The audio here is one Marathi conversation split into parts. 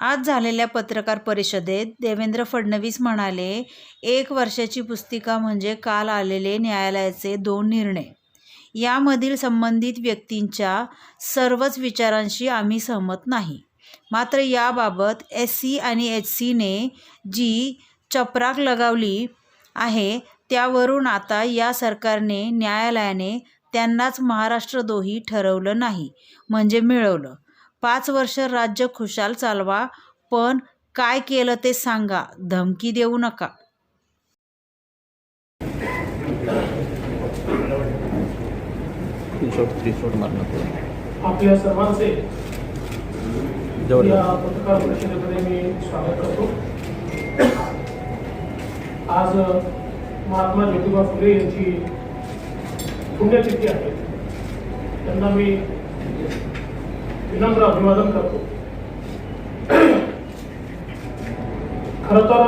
आज झालेल्या पत्रकार परिषदेत देवेंद्र फडणवीस म्हणाले, 1 वर्षाची पुस्तिका म्हणजे काल आलेले न्यायालयाचे 2 निर्णय. यामधील संबंधित व्यक्तींच्या सर्वच विचारांशी आम्ही सहमत नाही. मात्र याबाबत SC आणि HCने जी चपराक लगावली आहे त्यावरून आता या सरकारने न्यायालयाने त्यांनाच महाराष्ट्रद्रोही ठरवलं नाही म्हणजे मिळवलं. 5 वर्ष राज्य खुशाल चालवा, पण काय केलं ते सांगा, धमकी देऊ नका. आपल्या सर्वांचे या पत्रकार परिषदेमध्ये मी स्वागत करतो. आज महात्मा ज्योतिबा फुले यांची पुण्यतिथी आहे. त्यांना मी विनम्र अभिवादन करतो. खरं तर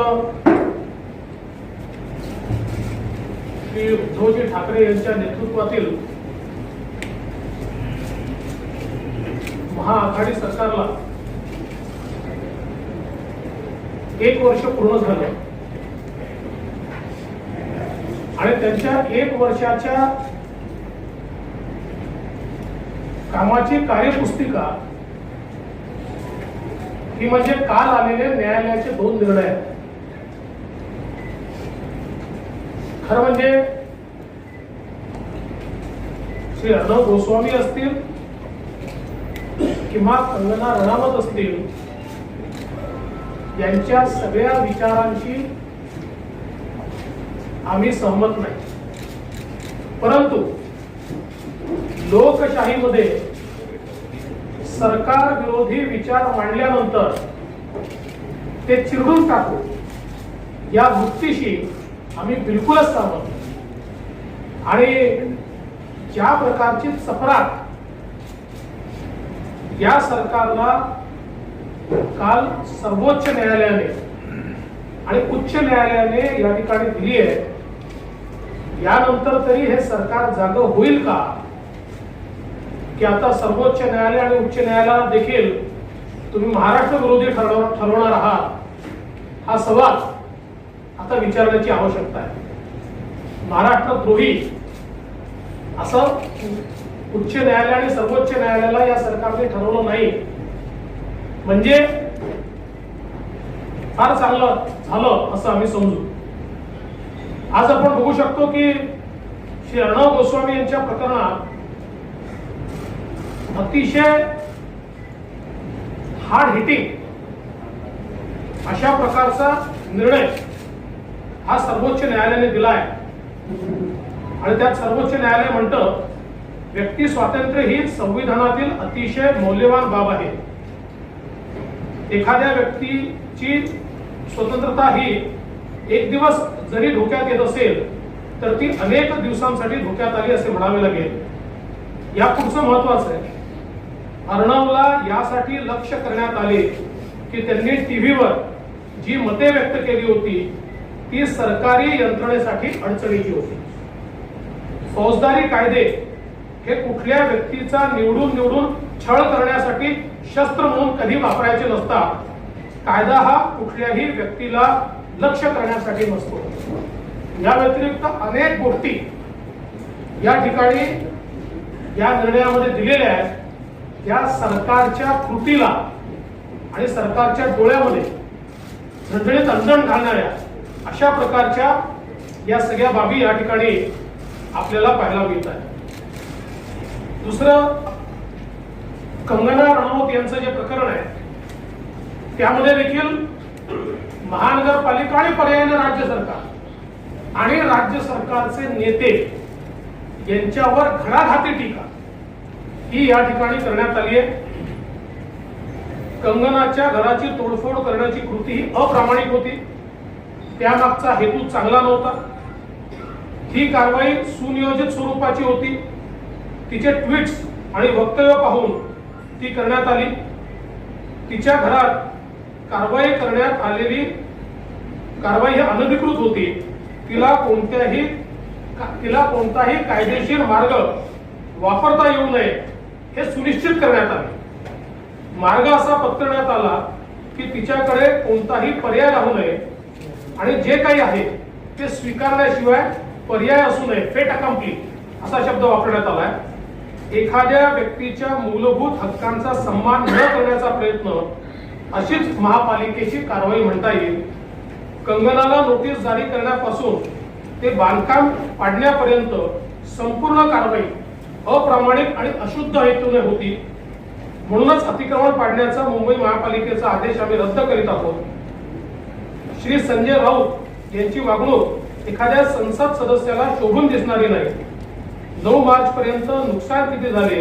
श्री उद्धवजी ठाकरे यांच्या नेतृत्वातील महाआघाडी सरकारला 1 वर्ष पूर्ण झालं आणि त्यांच्या 1 वर्षाच्या कामाची कार्यपुस्तिका ही म्हणजे काल आलेले न्यायालयाचे 2 निर्णय आहेत. खरं म्हणजे श्री अर्णव गोस्वामी असतील किंवा कंगना रणावत असतील, यांच्या सगळ्या विचारांशी आम्ही सहमत नाही. परंतु लोकशाहीमध्ये सरकार विरोधी विचार मांडल्यानंतर ते चिरडून टाकू या वृत्तीशी आम्ही बिलकुलच सहमत नाही. आणि ज्या प्रकारची चपराक या सरकारला काल सर्वोच्च न्यायालयाने आणि उच्च न्यायालयाने या ठिकाणी दिली आहे, यानंतर तरी हे सरकार जागं होईल का, की आता सर्वोच्च न्यायालय आणि उच्च न्यायालयाला देखील तुम्ही महाराष्ट्र विरोधी ठरवणार आहात, हा सवाल आता विचारण्याची आवश्यकता आहे. महाराष्ट्रद्रोही असं उच्च न्यायालय आणि सर्वोच्च न्यायालयाला या सरकारने ठरवलं नाही म्हणजे फार चांगलं झालं असं आम्ही समजू. आज आपण बघू शकतो की श्री अर्णव गोस्वामी यांच्या प्रकरणात अतिशय हार्ड हिटिंग अशा प्रकारचा निर्णय हा सर्वोच्च न्यायालयाने दिलाय. आणि त्यात सर्वोच्च न्यायालय म्हणतं, व्यक्ती स्वातंत्र्य ही संविधानातील अतिशय मौल्यवान बाब आहे. एखाद्या व्यक्तीची स्वतंत्रता ही एक दिवस जरी धोक्यात येत असेल तर ती अनेक दिवसांसाठी धोक्यात आली असे म्हणावे लागेल. या पुढचं महत्वाचं आहे. अर्णवला यासाठी लक्ष्य करण्यात आले की त्यांनी टीव्हीवर जी मते व्यक्त केली होती ती सरकारी यंत्रणेसाठी अडचणीची होती. फौजदारी कायदे हे कुठल्या व्यक्तीचा निवडून छळ करण्यासाठी शस्त्र म्हणून कधी वापरायचे नसतात. कायदा हा कुठल्याही व्यक्तीला लक्ष्य करण्यासाठी नसतो. या व्यतिरिक्त अनेक गोष्टी या ठिकाणी या निर्णयामध्ये दिलेल्या आहेत. या सरकारच्या कृतीला आणि सरकारच्या डोळ्यामध्ये झणझणीत अंजन घालणाऱ्या अशा प्रकारच्या या सगळ्या बाबी या ठिकाणी आपल्याला पाहायला मिळत आहे. दुसरं, कंगना रणावत यांचं जे प्रकरण आहे त्यामध्ये देखील महानगरपालिका आणि पर्यायाने राज्य सरकार आणि राज्य सरकारचे नेते यांच्यावर घणाघाती टीका ही या ठिकाणी करण्यात आली आहे. कंगनाच्या घराची तोडफोड करण्याची कृती ही अप्रामाणिक होती. त्यामागचा हेतू चांगला नव्हता. ही कारवाई सुनियोजित स्वरूपाची होती. तिचे ट्विट्स आणि वक्तव्य पाहून ती करण्यात आली. तिच्या घरात कारवाई करण्यात आलेली कारवाई ही अनधिकृत होती. तिला कोणताही कायदेशीर मार्ग वापरता येऊ नये हे सुनिश्चित करण्यात आले. मार्ग असा पत्करण्यात आला की तिच्याकडे कोणताही पर्याय राहू नये आणि जे काही आहे ते स्वीकारल्याशिवाय पर्याय असू नये, फेट अकम्प्ली असा शब्द वापरण्यात आलाय। एखाद्या व्यक्तीच्या मूलभूत हक्कांचा सन्मान न करण्याचा प्रयत्न अशीच महापालिकेची कारवाई म्हणता येईल। कंगनाला नोटीस जारी करण्यापासून ते बांधकाम पाडण्यापर्यंत संपूर्ण कारवाई अप्रामाणिक आणि अशुद्ध हेतूने होती। म्हणूनच अतिक्रमण पाडण्याचा मुंबई महापालिकेचा आदेश आम्ही रद्द करीत आहोत। श्री संजय राऊत यांची वागणूक एखाद्या संसद सदस्याला शोभून दिसणारी नाही। 9 मार्च पर्यंत नुकसान किती झाले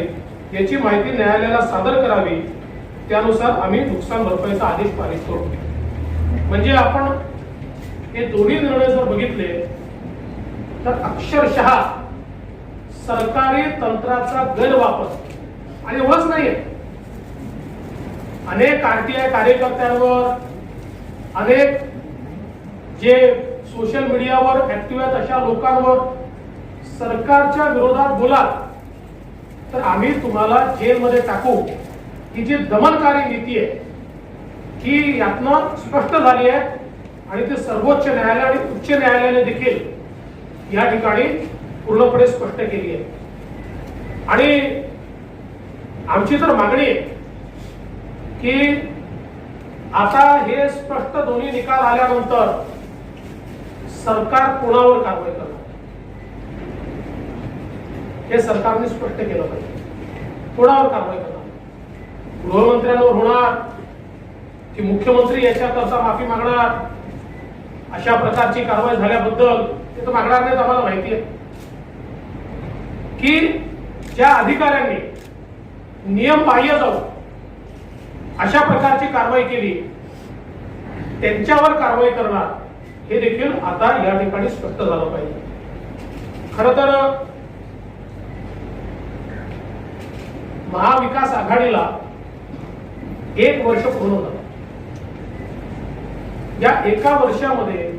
याची माहिती न्यायालयाला सादर करावी, त्यानुसार आम्ही नुकसान भरपाईचा आदेश पारित करू। म्हणजे आपण हे दोन्ही निर्णय जर बघितले तर अक्षरशः सरकारी तंत्राचा गैरवापर आणि एवढंच नाहीये, अनेक आरटीआय कार्यकर्त्यांवर, अनेक जे सोशल मीडियावर ऍक्टिव्ह आहेत अशा लोकांवर सरकारच्या विरोधात बोलाल तर आम्ही तुम्हाला जेलमध्ये टाकू, ही जी दमनकारी नीती आहे ही यातनं स्पष्ट झाली आहे आणि ते सर्वोच्च न्यायालय आणि उच्च न्यायालयाने देखील या ठिकाणी पूर्णपणे स्पष्ट केली आहे। आणि आमची तर मागणी आहे की आता हे स्पष्ट दोन्ही निकाल आल्यानंतर सरकार कोणावर कारवाई करणार हे सरकारने स्पष्ट केलं पाहिजे। कोणावर कारवाई करणार? गृहमंत्र्यांवर होणार की मुख्यमंत्री याच्याकरता माफी मागणार? अशा प्रकारची कारवाई झाल्याबद्दल ते तर मागणार नाहीत, आम्हाला माहिती आहे की ज्या अधिकाऱ्यांनी नियम बाह्य जाऊन अशा प्रकारची कारवाई केली त्यांच्यावर कारवाई करणार हे देखील आता या ठिकाणी स्पष्ट झालं पाहिजे। खरं तर महाविकास आघाडीला 1 वर्ष पूर्ण झालं। या एका वर्षामध्ये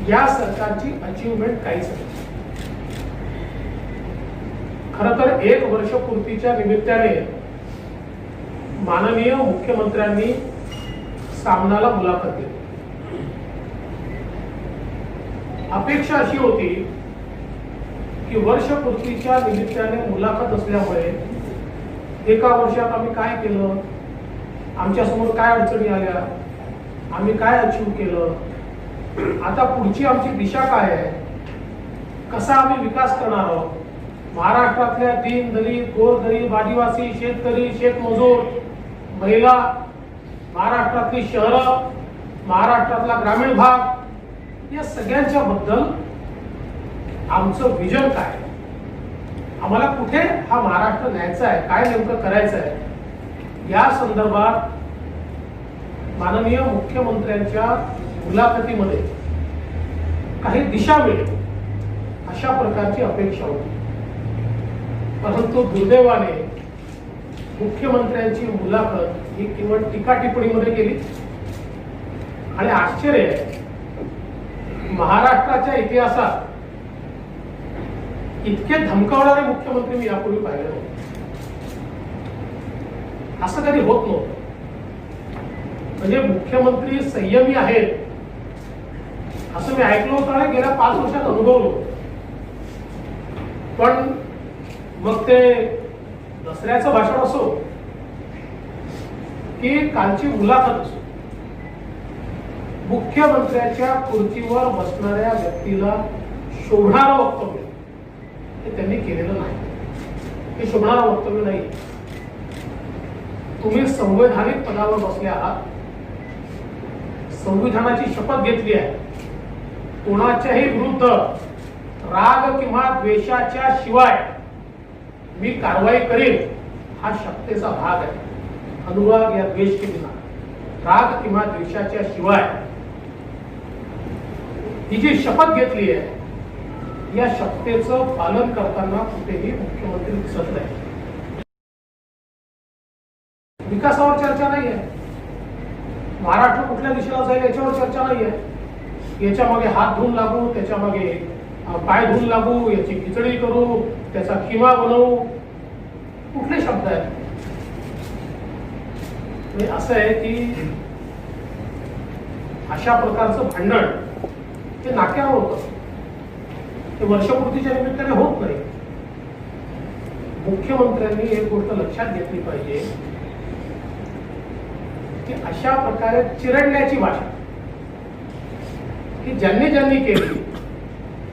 या सरकारची अचीवमेंट काहीच नाही। खरं तर 1 वर्ष पूर्तीच्या निमित्ताने माननीय मुख्यमंत्र्यांनी सामनाला मुलाखत दिली। अपेक्षा अशी होती की वर्षपूर्तीच्या निमित्ताने मुलाखत असल्यामुळे एका वर्षात आम्ही काय केलं, आमच्या समोर काय अडचणी आल्या, आम्ही काय अचीव केलं, आता पुढची आमची दिशा काय आहे, कसा आम्ही विकास करणार आहोत, महाराष्ट्रातल्या दीन दलित गोरगरीब आदिवासी शेतकरी शेतमजूर महिला, महाराष्ट्रातली शहरं, महाराष्ट्रातला ग्रामीण भाग या सगळ्यांच्या बद्दल आमचं विजन काय, आम्हाला कुठे हा महाराष्ट्र न्यायचा आहे, काय नेमकं करायचं आहे या संदर्भात माननीय मुख्यमंत्र्यांच्या मुलाखतीमध्ये काही दिशा मिळेल अशा प्रकारची अपेक्षा होती। परंतु दुर्दैवाने मुख्यमंत्र्यांची मुलाखत ही केवळ टीका टिप्पणीमध्ये गेली आणि आश्चर्य आहे, महाराष्ट्राच्या इतिहासात इतके धमकावणारे मुख्यमंत्री मी यापूर्वी पाहिले नव्हते। असं कधी होत नव्हतं। म्हणजे मुख्यमंत्री संयमी आहेत असं मी ऐकलं होतं आणि गेल्या 5 वर्षात अनुभवलो, पण मग ते दसऱ्याचं भाषण असो की कालची मुलाखत असो, मुख्यमंत्र्याच्या खुर्चीवर बसणाऱ्या व्यक्तीला शोभणारं वक्तव्य हे त्यांनी केलेलं नाही। हे शोभणारं वक्तव्य नाही। तुम्ही संवैधानिक पदावर बसले आहात, संविधानाची शपथ घेतली आहे, कोणाच्याही विरुद्ध राग किंवा द्वेषाच्या शिवाय मी कारवाई करेन हा शक्तीचा भाग आहे। अनुराग या द्वेष के बिना, राग किंवा द्वेषाच्या शिवाय ही जी शपथ घेतली आहे या शपथेचं पालन करताना कुठेही मुख्यमंत्री दिसत नाही। विकासावर चर्चा नाही आहे, महाराष्ट्र कुठल्या दिशेला जाईल याच्यावर चर्चा नाही आहे। याच्या मागे हात धुवून लागू, त्याच्या मागे पाय धुवून लागू, याची खिचडी करू, त्याचा खिमा बनवू, कुठले शब्द आहेत? म्हणजे असं आहे की अशा प्रकारचं भांडण हे नाक्यावर होतं, ते वर्षपूर्तीच्या निमित्ताने होत नाही. मुख्यमंत्र्यांनी एक गोष्ट लक्षात घेतली पाहिजे की अशा प्रकारे चिरडण्याची भाषा की ज्यांनी ज्यांनी केली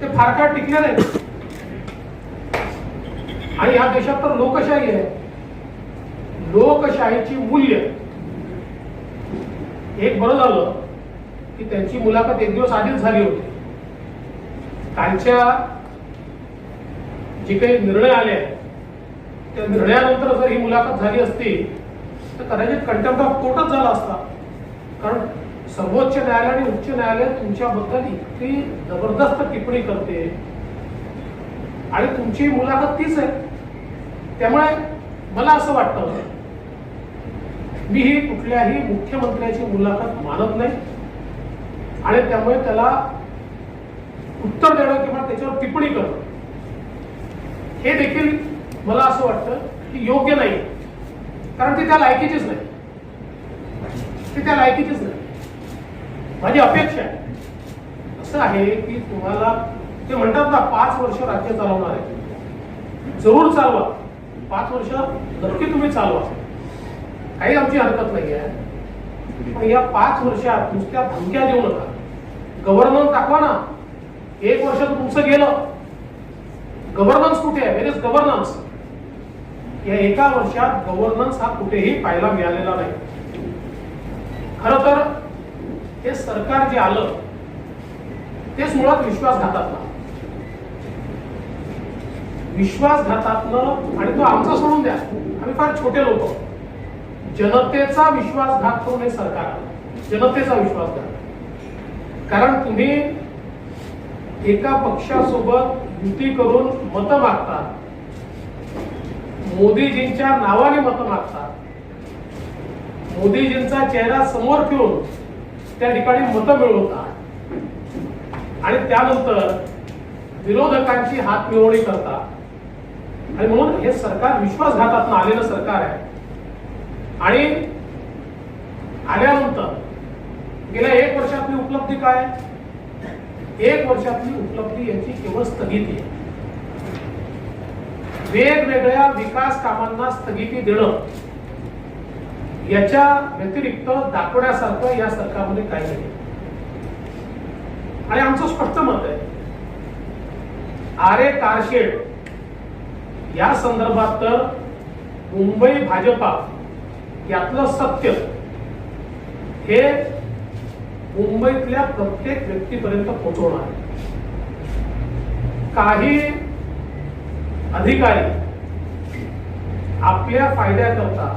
ते फार काळ टिकले नाही. आणि या देशात तर लोकशाही आहे. लोकशाहीची मूल्य, एक बरं झालं की त्यांची मुलाखत एक दिवस आधीच झाली होती. कालच्या जे काही निर्णय आले त्या निर्णयानंतर जर ही मुलाखत झाली असती तर कदाचित कंटेम्प्ट ऑफ कोर्टच झाला असता. कारण सर्वोच्च न्यायालय आणि उच्च न्यायालय तुमच्याबद्दल इतकी जबरदस्त टिप्पणी करते आणि तुमची मुलाखत तीच आहे. त्यामुळे मला असं वाटतं, मी ही कुठल्याही मुख्यमंत्र्याची मुलाखत मानत नाही आणि त्यामुळे त्याला उत्तर देणं किंवा त्याच्यावर टिप्पणी करणं हे देखील मला असं वाटतं की योग्य नाही. कारण ती त्या लायकीचीच नाही, ती त्या लायकीचीच नाही. माझी अपेक्षा आहे असं आहे की तुम्हाला ते म्हणतात ना 5 वर्ष राज्य चालवणार आहे, जरूर चालवा. 5 वर्ष नक्की तुम्ही चालवा, काही आमची हरकत नाही आहे. पण या 5 वर्षात नुसत्या धमक्या देऊ नका. गव्हर्नन्स दाखवा ना. 1 वर्ष तुमचं गेलं, गव्हर्नन्स कुठे आहे? वेर इज गव्हर्नन्स? या 1 वर्षात गव्हर्नन्स हा कुठेही पाहायला मिळालेला नाही. खरं तर हे सरकार जे आलं तेच मुळात विश्वासघातातलं आणि तो आमचा सोडून द्या, आम्ही फार छोटे लोक. जनतेचा विश्वासघात करून हे सरकार आलं, जनतेचा विश्वासघात. कारण तुम्ही एका पक्षासोबत युती करून मतं मागता, मोदीजींच्या नावाने मतं मागता, मोदीजींचा चेहरा समोर ठेवून त्या ठिकाणी मतं मिळवता आणि त्यानंतर विरोधकांची हात मिळवणी करता. आणि म्हणून हे सरकार विश्वासघातातून आलेलं सरकार आहे. आणि आल्यानंतर गेल्या 1 वर्षातली उपलब्धी काय? 1 वर्षातली उपलब्धी यांची केवळ स्थगिती आहे. वेगवेगळ्या विकास कामांना स्थगिती देणं याच्या व्यतिरिक्त दाखवण्यासारखं या सरकारमध्ये काही नाही. आणि आमचं स्पष्ट मत आहे, आरे कारशेड या संदर्भात तर मुंबई भाजपा यातलं सत्य हे मुंबईतल्या प्रत्येक व्यक्तीपर्यंत पोहोचवणार. काही अधिकारी आपल्या फायद्याकरता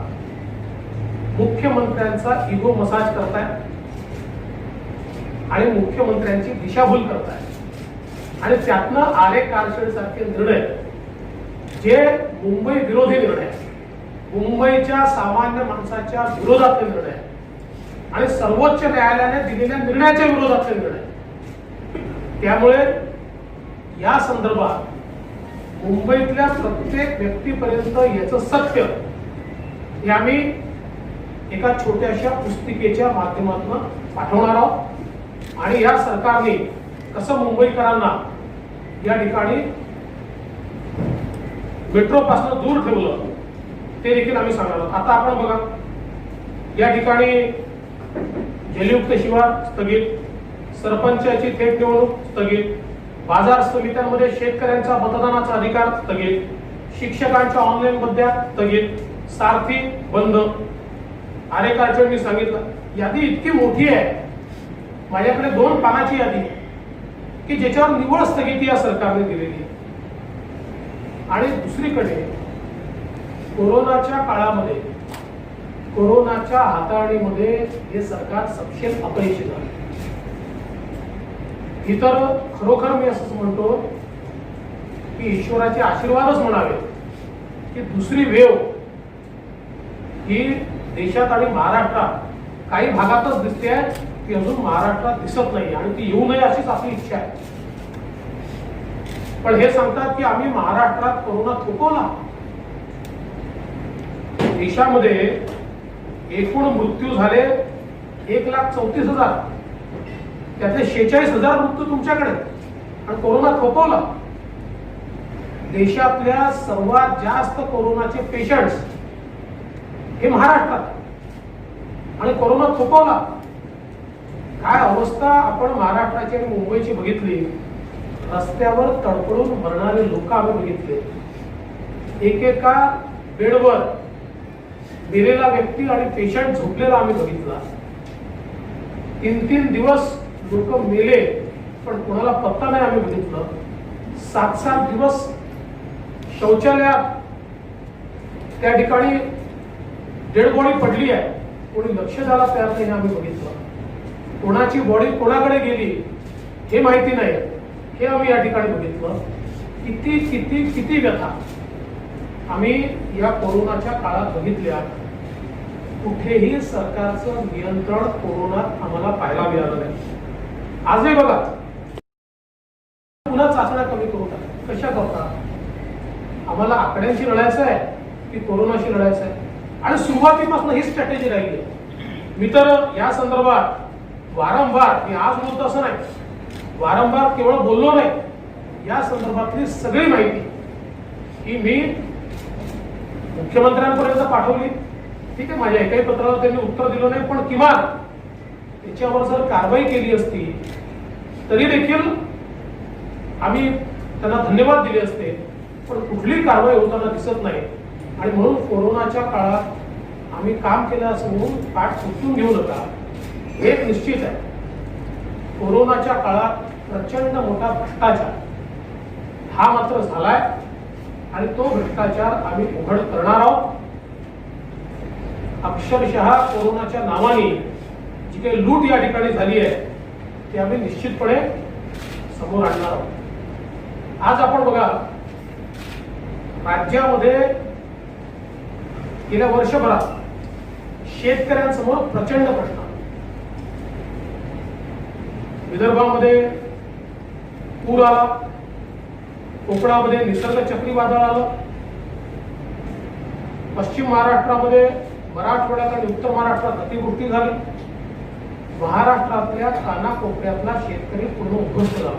मुख्यमंत्र्यांचा इगो मसाज करतायत आणि मुख्यमंत्र्यांची दिशाभूल करतायत. आणि त्यातनं आरे कारशेड सारखे निर्णय जे मुंबई विरोधी निर्णय, मुंबईच्या सामान्य माणसाच्या विरोधातले निर्णय आणि सर्वोच्च न्यायालयाने दिलेल्या निर्णयाच्या विरोधातले निर्णय, त्यामुळे या संदर्भात मुंबईतल्या प्रत्येक व्यक्तीपर्यंत याचं सत्य हे आम्ही एका छोट्याशा पुस्तिकेच्या माध्यमातून पाठवणार आहोत. आणि या सरकारने कसं मुंबईकरांना या ठिकाणी मेट्रोपासून दूर ठेवलं ते देखील आम्ही सांगणार आहोत. आता आपण बघा, या ठिकाणी जलयुक्त शिवार स्थगित, सरपंचाची थेट निवडणूक स्थगित, बाजार समित्यांमध्ये शेतकऱ्यांचा मतदानाचा अधिकार स्थगित, शिक्षकांच्या ऑनलाईन बद्द्या स्थगित, सारथी बंद. आरे कारशेडनी सांगितलं, यादी इतकी मोठी आहे, माझ्याकडे 2 पानाची यादी आहे की ज्याच्यावर निव्वळ स्थगिती या सरकारने दिलेली आहे. आणि दुसरीकडे कोरोनाच्या काळामध्ये, कोरोनाच्या हाताळणीमध्ये हे सरकार सपशेल अपयशी झालं. ही तर खरोखर मी असंच म्हणतो की ईश्वराचे आशीर्वादच म्हणावे की दुसरी वेव ही देशात आणि महाराष्ट्रात काही भागातच दिसते आहे, ती अजून महाराष्ट्रात दिसत नाही आणि ती येऊ नये अशीच आपली इच्छा आहे. पण हे सांगतात की आम्ही महाराष्ट्रात कोरोना थोपवला. देशामध्ये एकूण मृत्यू झाले 1,34,000, त्यातले 46,000 मृत्यू तुमच्याकडे, आणि कोरोना थोपवला. देशातल्या सर्वात जास्त कोरोनाचे पेशंट्स हे महाराष्ट्रात, आणि कोरोना थोपवला. काय अवस्था आपण महाराष्ट्राची आणि मुंबईची बघितली. रस्त्यावर तडफडून मरणारे लोक आम्ही बघितले. एकेका बेडवर दिलेला व्यक्ती आणि पेशंट झोपलेला आम्ही बघितला. 3-3 दिवस लोक मेले पण कोणाला पत्ता नाही आम्ही बघितलं. 7-7 दिवस शौचालयात त्या ठिकाणी डेड बॉडी पडली आहे, कोणी लक्ष द्यायला तयार नाही आम्ही बघितलं. कोणाची बॉडी कोणाकडे गेली हे माहिती नाही, हे आम्ही या ठिकाणी बघितलं. किती किती किती व्यथा आम्ही या कोरोनाच्या काळात बघितल्या. कुठेही सरकारचं नियंत्रण कोरोनात आम्हाला पाहायला मिळालं नाही. आजही बघा, पुन्हा चाचण्या कमी करू टाका. कशा करता? आम्हाला आकड्यांशी लढायचं आहे की कोरोनाशी लढायचं आहे? आणि सुरुवातीपासून ही स्ट्रॅटेजी राहिली आहे. मी तर या संदर्भात वारंवार, मी आज बोलतो असं नाही, वारंवार केवळ बोललो नाही, या संदर्भातली सगळी माहिती ही मी मुख्यमंत्र्यांपर्यंत पाठवली. ठीक आहे, माझ्या एकाही पत्राला त्यांनी उत्तर दिलं नाही, पण किमान त्याच्यावर जर कारवाई केली असती तरी देखील आम्ही त्यांना धन्यवाद दिले असते. पण कुठली कारवाई होताना दिसत नाही, आणि म्हणून कोरोनाच्या काळात आम्ही काम केलं असं म्हणून पाठ सुटून घेऊ नका. एक निश्चित आहे, कोरोनाच्या काळात प्रचंड मोठा भ्रष्टाचार हा मात्र झालाय, आणि तो भ्रष्टाचार आम्ही उघड करणार आहोत. अक्षरशः कोरोनाच्या नावाने जी काही लूट या ठिकाणी झाली आहे ती आम्ही निश्चितपणे समोर आणणार आहोत. आज आपण बघा, राज्यामध्ये गेल्या वर्षभरात शेतकऱ्यांसमोर प्रचंड प्रश्न. विदर्भामध्ये पूर आला, कोकणामध्ये निसर्ग चक्रीवादळ आलं, पश्चिम महाराष्ट्रामध्ये, मराठवाड्यात आणि उत्तर महाराष्ट्रात अतिवृष्टी झाली. महाराष्ट्रातल्या कानाकोपऱ्यातला शेतकरी पूर्ण उद्ध्वस्त झाला.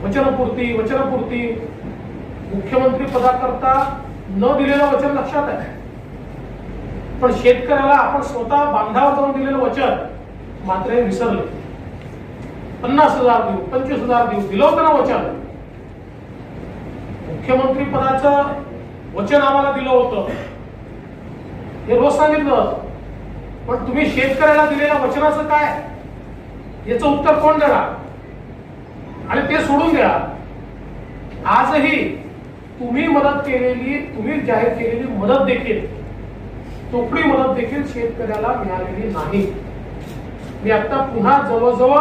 वचनपूर्ती मुख्यमंत्री पदाकरता न दिलेलं वचन लक्षात आहे, पण शेतकऱ्याला आपण स्वतः बांधावर जाऊन दिलेलं वचन मात्र हे विसरले. 50,000 देऊ, 25,000 देऊ, दिलं होतं ना वचन. मुख्यमंत्री पदाचं वचन आम्हाला दिलं होतं, हे रोज सांगितलं, पण तुम्ही शेतकऱ्याला दिलेल्या वचनाचं काय, याचं उत्तर कोण देणार? आणि ते सोडून द्या, आजही तुम्ही मदत केलेली, तुम्ही जाहीर केलेली मदत देखील, तोकडी मदत देखील शेतकऱ्याला मिळालेली नाही. मी आता पुन्हा जवळजवळ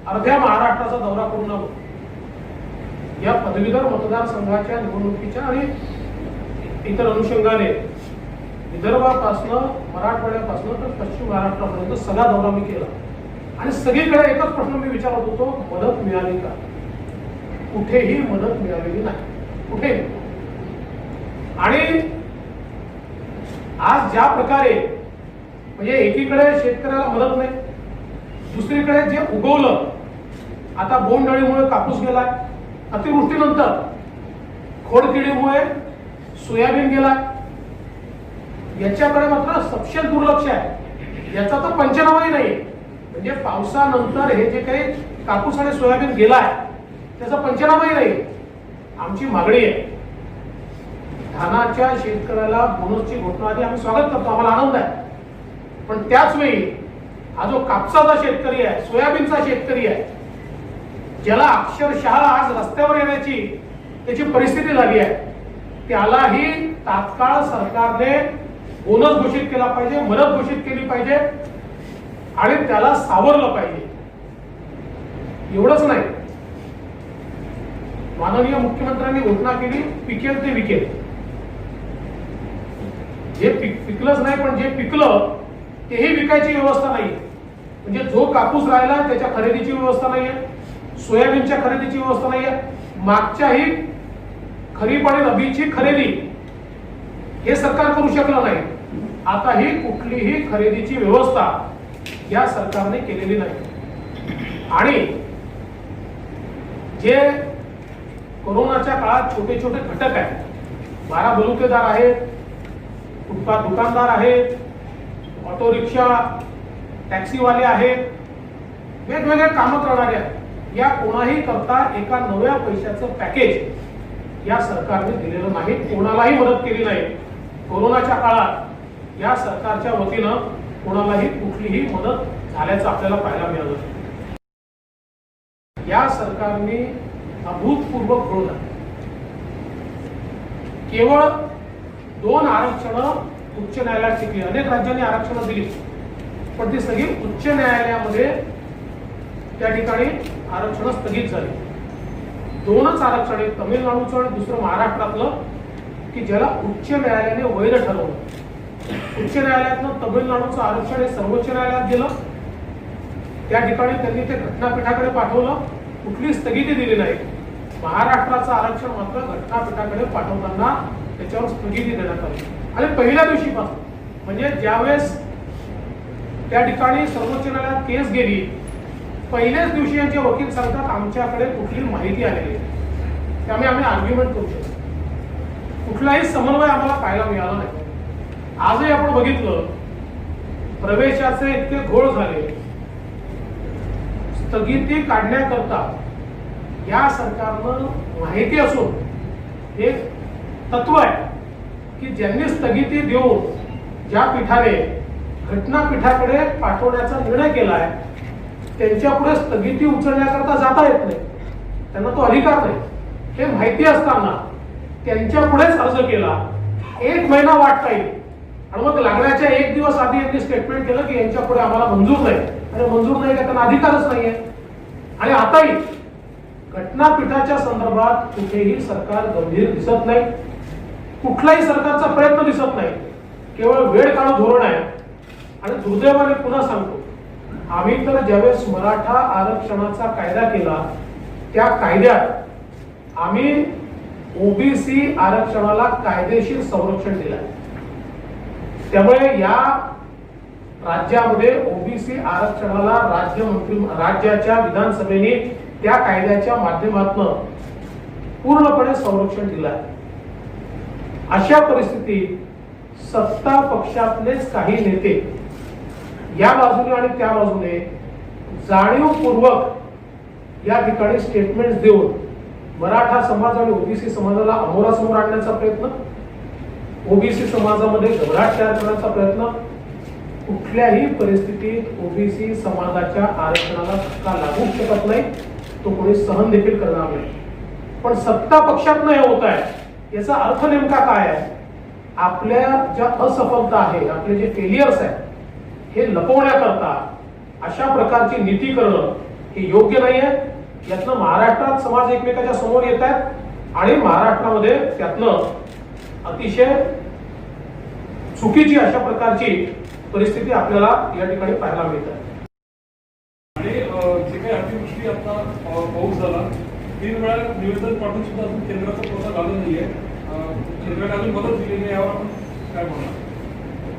अर्ध्या महाराष्ट्राचा दौरा करून आलो. या पदवीधर मतदारसंघाच्या निवडणुकीच्या आणि इतर अनुषंगाने विदर्भापासनं, मराठवाड्यापासनं तर पश्चिम महाराष्ट्रापर्यंत सगळा दौरा मी केला, आणि सगळीकडे एकच प्रश्न मी विचारत होतो, मदत मिळाली का? कुठेही मदत मिळालेली नाही, कुठे. आणि आज ज्या प्रकारे, म्हणजे एकीकडे शेतकऱ्याला मदत नाही, दुसरीकडे जे उगवलं, आता बोंडअळीमुळे कापूस गेलाय, अतिवृष्टीनंतर खोडकिडीमुळे सोयाबीन गेलाय, याच्याकडे मात्र सपशेल दुर्लक्ष आहे. याचा तर पंचनामाही नाही. म्हणजे पावसानंतर हे जे काही कापूस आणि सोयाबीन गेलाय त्याचा पंचनामाही नाही. आमची मागणी आहे, धानाच्या शेतकऱ्याला बोनसची घोषणा आधी आम्ही स्वागत करतो, आम्हाला आनंद आहे, पण त्याच वेळी हा जो कापसाचा शेतकरी आहे, सोयाबीनचा शेतकरी आहे, ज्याला अक्षरशः आज रस्त्यावर येण्याची त्याची परिस्थिती झाली आहे, त्यालाही तात्काळ सरकारने बोनस घोषित केला पाहिजे, मदत घोषित केली पाहिजे, आणि त्याला सावरलं पाहिजे. एवढंच नाही, माननीय मुख्यमंत्र्यांनी घोषणा केली, पिकेल ते विकेल. जे पिकलंच नाही, पण जे पिकलं तेही विकायची व्यवस्था नाही. म्हणजे जो कापूस राहिला त्याच्या खरेदीची व्यवस्था नाहीये, सोयाबीनच्या खरेदीची व्यवस्था नाहीये, मागच्याही खरीप आणि रबीची खरेदी हे सरकार करू शकलं नाही. आताही कुठलीही खरेदीची व्यवस्था या सरकारने केलेली नाही। आणि जे कोरोनाच्या काळात छोटे छोटे घटक आहेत, 12 बलुतेदार आहेत, फुटपाथ दुकानदार आहेत, ऑटो रिक्षा टॅक्सीवाले आहेत, वेगवेगळे कामं करणारे आहेत, या कोणाही करता एका नव्या पैशाचं पॅकेज या सरकारने दिलेलं नाही, कोणालाही मदत केली नाही। कोरोनाच्या काळात या सरकारच्या वतीनं कोणालाही कुठलीही मदत झाल्याचं आपल्याला पाहायला मिळालं। या सरकारने अभूतपूर्व घोळ घातला। केवळ 2 आरक्षण उच्च न्यायालयात टिकली, अनेक राज्यांनी आरक्षण दिली, पण ती सगळी उच्च न्यायालयामध्ये त्या ठिकाणी आरक्षण स्थगित झाली। 2च आरक्षण, एक तमिळनाडूचं आणि दुसरं महाराष्ट्रातलं, की ज्याला उच्च न्यायालयाने वैध ठरवलं। उच्च न्यायालयातनं तमिळनाडूचं आरक्षण हे सर्वोच्च न्यायालयात गेलं, त्या ठिकाणी त्यांनी ते घटनापीठाकडे पाठवलं, कुठली स्थगिती दिली नाही। महाराष्ट्राचं आरक्षण मात्र घटनापीठाकडे पाठवताना त्याच्यावर स्थगिती देण्यात आली। आणि पहिल्या दिवशीपासून, म्हणजे ज्यावेळेस त्या ठिकाणी सर्वोच्च न्यायालयात केस गेली, पहिल्याच दिवशी यांचे वकील सांगतात आमच्याकडे कुठली माहिती आलेली आहे, त्यामुळे आम्ही आर्ग्युमेंट करू शकतो, कुठलाही समन्वय आम्हाला पाहायला मिळाला नाही। आजही आपण बघितलं, प्रवेशाचे इतके घोळ झाले, स्थगिती काढण्याकरता या सरकारनं माहिती असून एक तत्व आहे की ज्यांनी स्थगिती देऊन ज्या पीठाने घटनापीठाकडे पाठवण्याचा निर्णय केला आहे त्यांच्या पुढे स्थगिती उचलण्याकरता जाता येत नाही, त्यांना तो अधिकार नाही। हे माहिती असताना त्यांच्या पुढेच अर्ज केला, 1 महिना वाट पाहिली, आणि मग लागण्याच्या 1 दिवस आधी यांनी स्टेटमेंट केलं की यांच्या पुढे आम्हाला मंजूर नाही, आणि मंजूर नाही का त्यांना अधिकारच नाहीये। आणि आताही घटनापीठाच्या संदर्भात कुठेही सरकार गंभीर दिसत नाही, कुठलाही सरकारचा प्रयत्न दिसत नाही, केवळ वेळ काढू धोरण आहे। आणि दुर्दैवाने पुन्हा सांगतो, आम्ही तर ज्यावेळेस मराठा आरक्षणाचा कायदा केला, त्या कायद्यात आम्ही ओबीसी आरक्षणाला कायदेशीर संरक्षण दिलं। त्यामुळे या राज्यामध्ये ओबीसी आरक्षणाला राज्याच्या विधानसभेने त्या कायद्याच्या माध्यमातून पूर्णपणे संरक्षण दिलं आहे। अशा परिस्थितीत सत्ता पक्षातलेच काही नेते या बाजूने आणि त्या बाजूने जाणीवपूर्वक या ठिकाणी स्टेटमेंट्स देऊन मराठा समाज आणि ओबीसी समाजाला अमोरासमोर आणण्याचा प्रयत्न, ओबीसी समाजामध्ये घबराट तयार करण्याचा प्रयत्न, कुठल्याही परिस्थितीत ओबीसी समाजाच्या आरक्षणाला धक्का लागू शकत नाही, तो कोणी सहन देखील करणार नाही। पण सत्ता पक्षात नाही होत आहे याचा अर्थ नेमका काय आहे? आपल्या ज्या असफलता आहे, आपले जे फेलियर्स आहेत, हे लपवण्याकरता अशा प्रकारची नीती करणं हे योग्य नाहीये। यातनं महाराष्ट्रात समाज एकमेकाच्या समोर येत आहेत आणि महाराष्ट्रामध्ये त्यातनं अतिशय चुकीची अशा प्रकारची परिस्थिती आपल्याला या ठिकाणी पाहायला मिळते। आणि जे काही अतिवृष्टी आता पाऊस झाला, 3 वेळा निवेदन पाठवून सुद्धा अजून केंद्राचा प्रोत्साहन झाला नाहीये, केंद्राने अजून मदत दिली नाही, यावर आपण काय म्हणणार?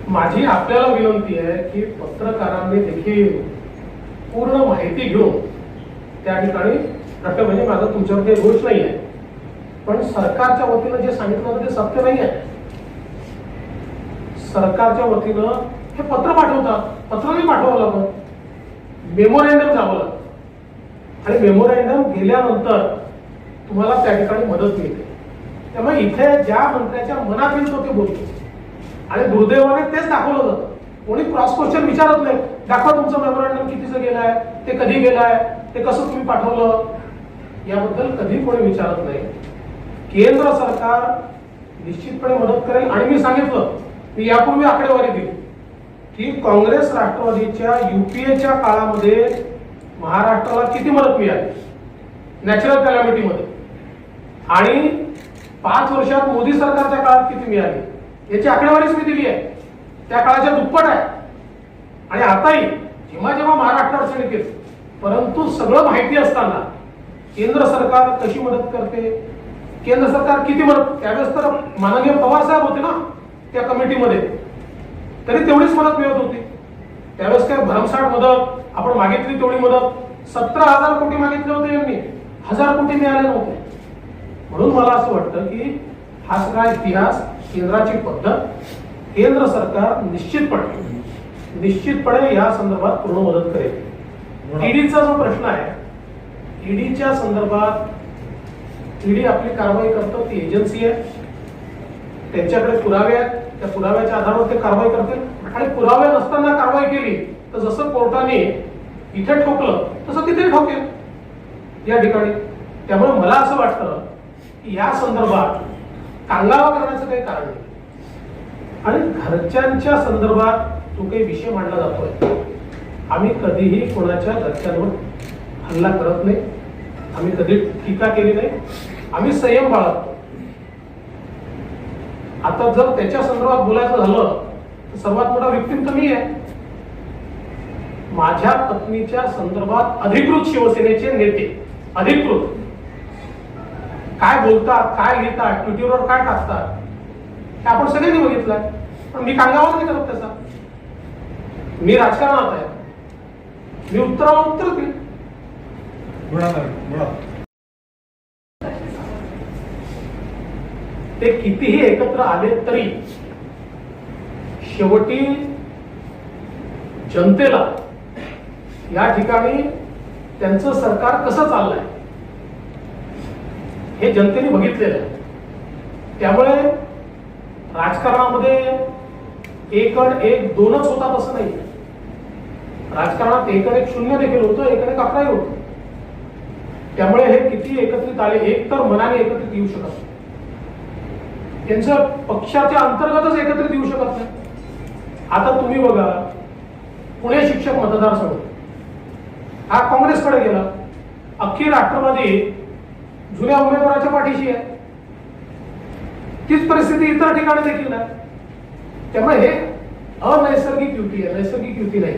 माझी आपल्याला विनंती आहे की पत्रकारांनी देखील पूर्ण माहिती घेऊन त्या ठिकाणी म्हणजे माझा तुमच्यावर काही दोष नाही आहे, पण सरकारच्या वतीनं जे सांगितलं होतं ते सत्य नाही आहे। सरकारच्या वतीनं हे पत्र पाठवतात, पत्र नाही पाठवावं लागत, मेमोरँडम जावं लागतं, आणि मेमोरँडम गेल्यानंतर तुम्हाला त्या ठिकाणी मदत मिळते। त्यामुळे इथे ज्या मंत्र्याच्या मनात येईल तो ते बोलतो, आणि दुर्दैवाने तेच दाखवलं जातं। कोणी क्रॉस क्वेश्चन विचारत नाही, दाखवा तुमचं मेमोरँडम कितीचं गेलाय, ते कधी गेलाय, ते कसं तुम्ही पाठवलं, याबद्दल कधी कोणी विचारत नाही। केंद्र सरकार निश्चितपणे मदत करेल। आणि मी सांगितलं, मी यापूर्वी आकडेवारी दिली की काँग्रेस राष्ट्रवादीच्या युपीएच्या काळामध्ये महाराष्ट्राला किती मदत मिळाली नॅचरल कॅलॅमिटीमध्ये, आणि 5 वर्षात मोदी सरकारच्या काळात किती मिळाली याची आकडेवारीच मी दिली आहे, त्या काळाच्या दुप्पट आहे। आणि आताही जेव्हा जेव्हा महाराष्ट्र अडचणीत येते, परंतु सगळं माहिती असताना केंद्र सरकार कशी मदत करते, केंद्र सरकार किती मदत, त्यावेळेस तर माननीय पवार साहेब होते ना त्या कमिटीमध्ये, तरी तेवढीच मदत मिळत होती. त्यावेळेस काय भरमसाठ मदत आपण मागितली तेवढी मदत 17,000 कोटी मागितले होते यांनी, 1,000 कोटी मिळाले नव्हते. म्हणून मला असं वाटतं की हा सगळा इतिहास, केंद्राची पद्धत, केंद्र सरकार निश्चितपणे या संदर्भात पूर्ण मदत करेल. ईडीचा जो प्रश्न आहे, ईडीच्या संदर्भात ईडी आपली कारवाई करतं, ती एजन्सी आहे, त्यांच्याकडे पुरावे आहेत, त्या पुराव्याच्या आधारावर ते कारवाई करतील. आणि पुरावे नसताना कारवाई केली तर जसं कोर्टाने इथे ठोकलं तसं तिथे ठोकेल या ठिकाणी. त्यामुळे मला असं वाटतं की या संदर्भात कांगावा करण्याचं काही कारण नाही. आणि घरच्यांच्या संदर्भात जो काही विषय मांडला जातोय, आम्ही कधीही कोणाच्या घरच्यांवर हल्ला करत नाही, आम्ही कधी टीका केली नाही, आम्ही संयम बाळगतो. आता जर त्याच्या संदर्भात बोलायचं झालं तर सर्वात मोठा विक्टिम तर मी आहे. माझ्या पत्नीच्या संदर्भात अधिकृत शिवसेनेचे नेते अधिकृत काय बोलतात, काय लिहितात, ट्विटरवर काय टाकतात, हे आपण सगळ्यांनी बघितलंय. पण मी कांगावा नाही करत त्याचा. मी राजकारणात आहे, मी उत्तराला उत्तर देईन. ते कितीही एकत्र आले तरी शेवटी जनतेला या ठिकाणी त्यांचं सरकार कसं चाललंय हे जनतेने बघितलेलं आहे. त्यामुळे राजकारणामध्ये एक अड एक दोनच होतात असं नाही. राजकारणात एक अड एक शून्य देखील होतं, एक अड एक 11 होतं. त्यामुळे हे किती एकत्रित आले, एक तर मनाने एकत्रित येऊ शकत नाही, त्यांचं पक्षाच्या अंतर्गतच एकत्रित येऊ शकत नाही. आता तुम्ही बघा, पुणे शिक्षक मतदारसंघ हा काँग्रेसकडे गेला, अख्खी राष्ट्रवादी जुन्या उमेदवाराच्या पाठीशी आहे. तीच परिस्थिती इतर ठिकाणी देखील आहे. त्यामुळे हे अनैसर्गिक युती आहे, नैसर्गिक युती नाही.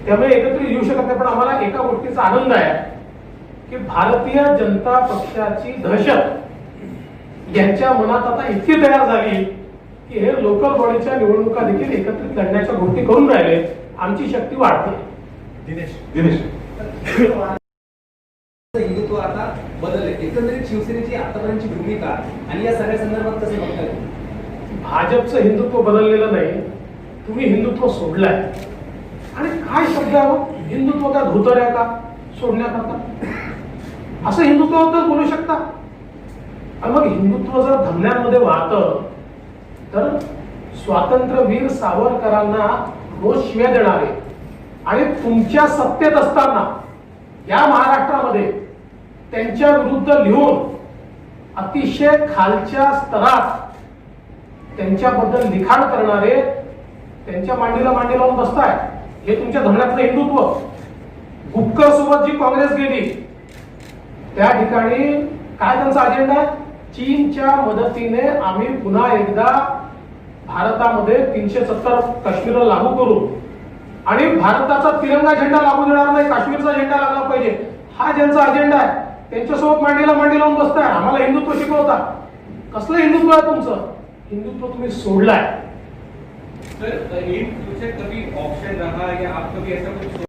त्यामुळे एकत्रित येऊ शकत नाही. पण आम्हाला एका गोष्टीचा आनंद आहे की भारतीय जनता पक्षाची दहशत यांच्या मनात आता इतकी तयार झाली की हे लोकल बॉडीच्या निवडणुका देखील एकत्रित लढण्याच्या गोष्टी करून राहिले. आमची शक्ती वाढते. दिनेश हिंदुत्व आता बदलले, एकंदरीत शिवसेनेची आतापर्यंतची भूमिका आणि या सगळ्या संदर्भात कसं बघताय? भाजपचं हिंदुत्व बदललेलं नाही, तुम्ही हिंदुत्व सोडलंय. आणि काय शब्द आहे हो? हिंदुत्व का धोतर आहे का सोडण्याकरता? असं हिंदुत्वाबद्दल बोलू शकता? आणि मग हिंदुत्व जर धमन्यांमध्ये वाहतं तर स्वातंत्र्यवीर सावरकरांना रोज शिव्या देणारे आणि तुमच्या सत्तेत असताना या महाराष्ट्रामध्ये त्यांच्या विरुद्ध लिहून अतिशय खालच्या स्तरात त्यांच्याबद्दल लिखाण करणारे त्यांच्या मांडीला मांडी लावून बसताय. हे तुमच्या धमन्यातलं हिंदुत्व. गुपकर सोबत जी काँग्रेस गेली त्या ठिकाणी काय त्यांचा अजेंडा आहे? चीनच्या मदतीने आम्ही पुन्हा एकदा भारतामध्ये 370 काश्मीरला लागू करू आणि भारताचा तिरंगा झेंडा लागू देणार नाही, काश्मीरचा झेंडा लागला पाहिजे, हा ज्यांचा अजेंडा आहे. त्यांच्यासोबत मांडीला मांडी लावून बसताय, आम्हाला हिंदुत्व शिकवता. कसलं हिंदुत्व आहे तुमचं? हिंदुत्व तुम्ही सोडलाय. सर इन फ्यूचर कभी ऑप्शन रहा या आप कभी ऐसा कुछ